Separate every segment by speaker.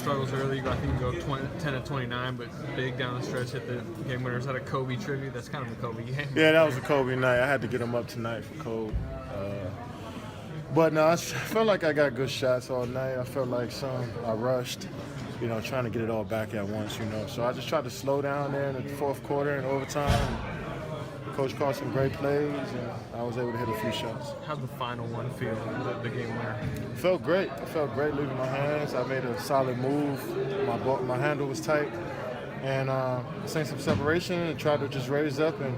Speaker 1: struggles early. I think you go 10 to 29, but big down the stretch, hit the game winner. Is that a Kobe tribute? That's kind of a Kobe game.
Speaker 2: Yeah, that was a Kobe night. I had to get him up tonight for Kobe. But no, I felt like I got good shots all night. I felt like I rushed, trying to get it all back at once, So I just tried to slow down there in the fourth quarter and overtime. Coach called some great plays, and I was able to hit a few shots.
Speaker 1: How'd the final one feel, the game winner?
Speaker 2: It felt great. It felt great leaving my hands. I made a solid move. My handle was tight. And seen some separation and tried to just raise up and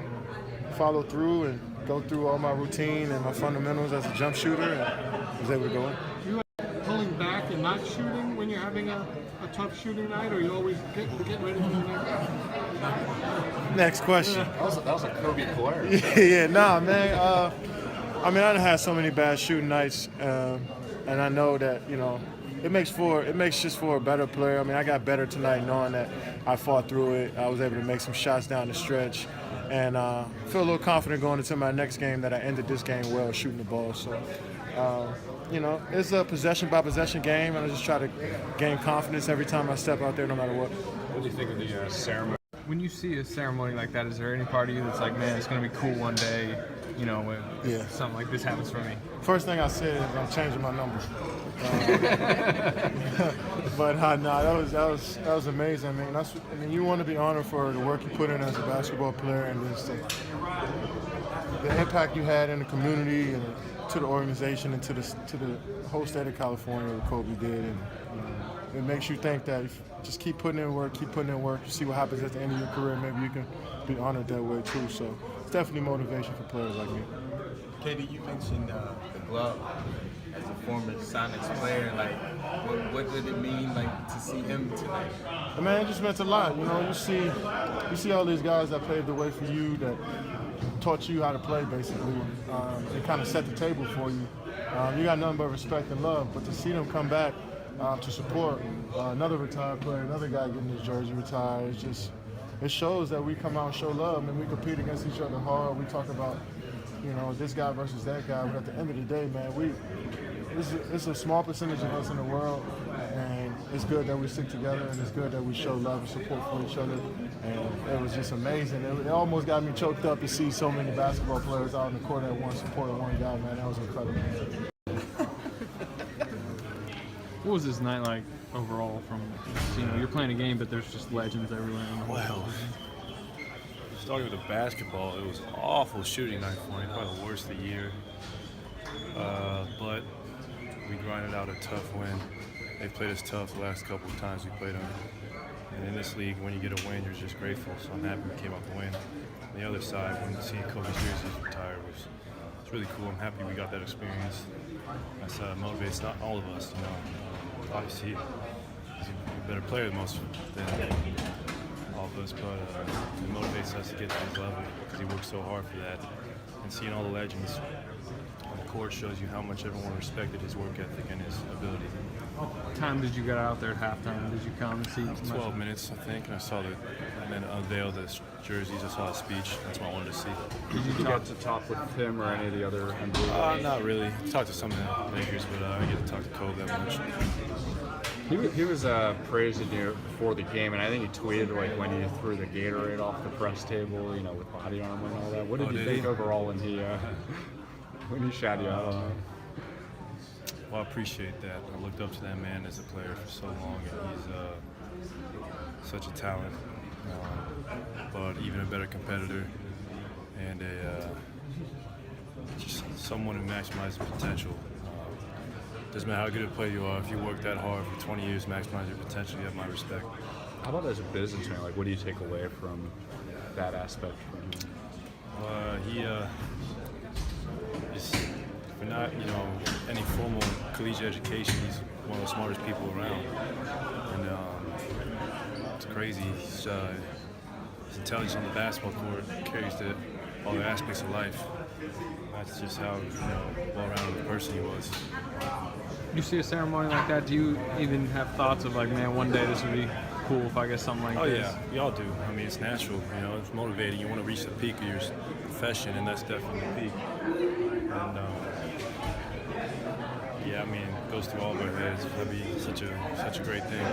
Speaker 2: follow through and go through all my routine and my fundamentals as a jump shooter, and was able to go in.
Speaker 3: You pulling back and not shooting when you're having a tough shooting night, or you always get ready for the
Speaker 2: next question?
Speaker 4: That was a Kobe player.
Speaker 2: Yeah, nah, man. I done had so many bad shooting nights, and I know that it makes just for a better player. I got better tonight knowing that I fought through it. I was able to make some shots down the stretch, and feel a little confident going into my next game that I ended this game well shooting the ball. So. It's a possession-by-possession game, and I just try to gain confidence every time I step out there, no matter what.
Speaker 4: What do you think of the ceremony?
Speaker 1: When you see a ceremony like that, is there any part of you that's like, man, it's going to be cool one day, when something like this happens for me?
Speaker 2: First thing I said is I'm changing my number. But no, that was amazing. You want to be honored for the work you put in as a basketball player and just the impact you had in the community and to the organization and to the whole state of California, what Kobe did, and it makes you think that if you just keep putting in work, you see what happens at the end of your career. Maybe you can be honored that way too. So it's definitely motivation for players like me.
Speaker 5: KD, you mentioned the glove as a former Sonics player. What did it mean to see him tonight?
Speaker 2: Man, it just meant a lot. You see all these guys that paved the way for you, that taught you how to play, basically. They kind of set the table for you. You got nothing but respect and love, but to see them come back to support another retired player, another guy getting his jersey retired, it shows that we come out and show love, and we compete against each other hard. We talk about, this guy versus that guy, but at the end of the day, man, it's a small percentage of us in the world, and it's good that we stick together, and it's good that we show love and support for each other, and it was just amazing. It almost got me choked up to see so many basketball players out in the court at once supporting one guy, man. That was incredible.
Speaker 1: What was this night like overall? You're playing a game, but there's just legends everywhere.
Speaker 6: Well, starting with the basketball, it was an awful shooting night for me, probably the worst of the year. But we grinded out a tough win. They played us tough the last couple of times we played them. And in this league, when you get a win, you're just grateful. So I'm happy we came out to win. On the other side, when seeing Kobe's jerseys retire was really cool. I'm happy we got that experience. That motivates not all of us, Obviously, he's a better player than all of us, but it motivates us to get to his level because he works so hard for that. And seeing all the legends on the court shows you how much everyone respected his work ethic and his ability.
Speaker 1: What time did you get out there at halftime? Did you come and see?
Speaker 6: 12 minutes, I think, and I saw and then unveiled the jerseys. I saw his speech. That's what I wanted to see.
Speaker 4: Did you get to talk with him or any of the other NBA?
Speaker 6: Not really. I talked to some of the Lakers, but I didn't get to talk to Kobe that much.
Speaker 4: He was praising you before the game, and I think he tweeted when you threw the Gatorade off the press table, with body armor and all that. What did you think overall when he shot you out?
Speaker 6: Well, I appreciate that. I looked up to that man as a player for so long, and he's such a talent, but even a better competitor, and just someone who maximizes potential. Doesn't matter how good a player you are, if you work that hard for 20 years, maximize your potential, you have my respect.
Speaker 4: How about as a businessman? What do you take away from that aspect from him?
Speaker 6: He's, for not, any formal collegiate education, he's one of the smartest people around. And it's crazy. His intelligence on the basketball court carries to all the aspects of life. That's just how well-rounded a person he was.
Speaker 1: You see a ceremony like that, do you even have thoughts of man, one day this would be cool if I get something like this?
Speaker 6: Oh yeah, we all do. It's natural, it's motivating. You want to reach the peak of your profession, and that's definitely the peak. And Yeah, I mean, it goes through all of our heads. That'd be such a great thing.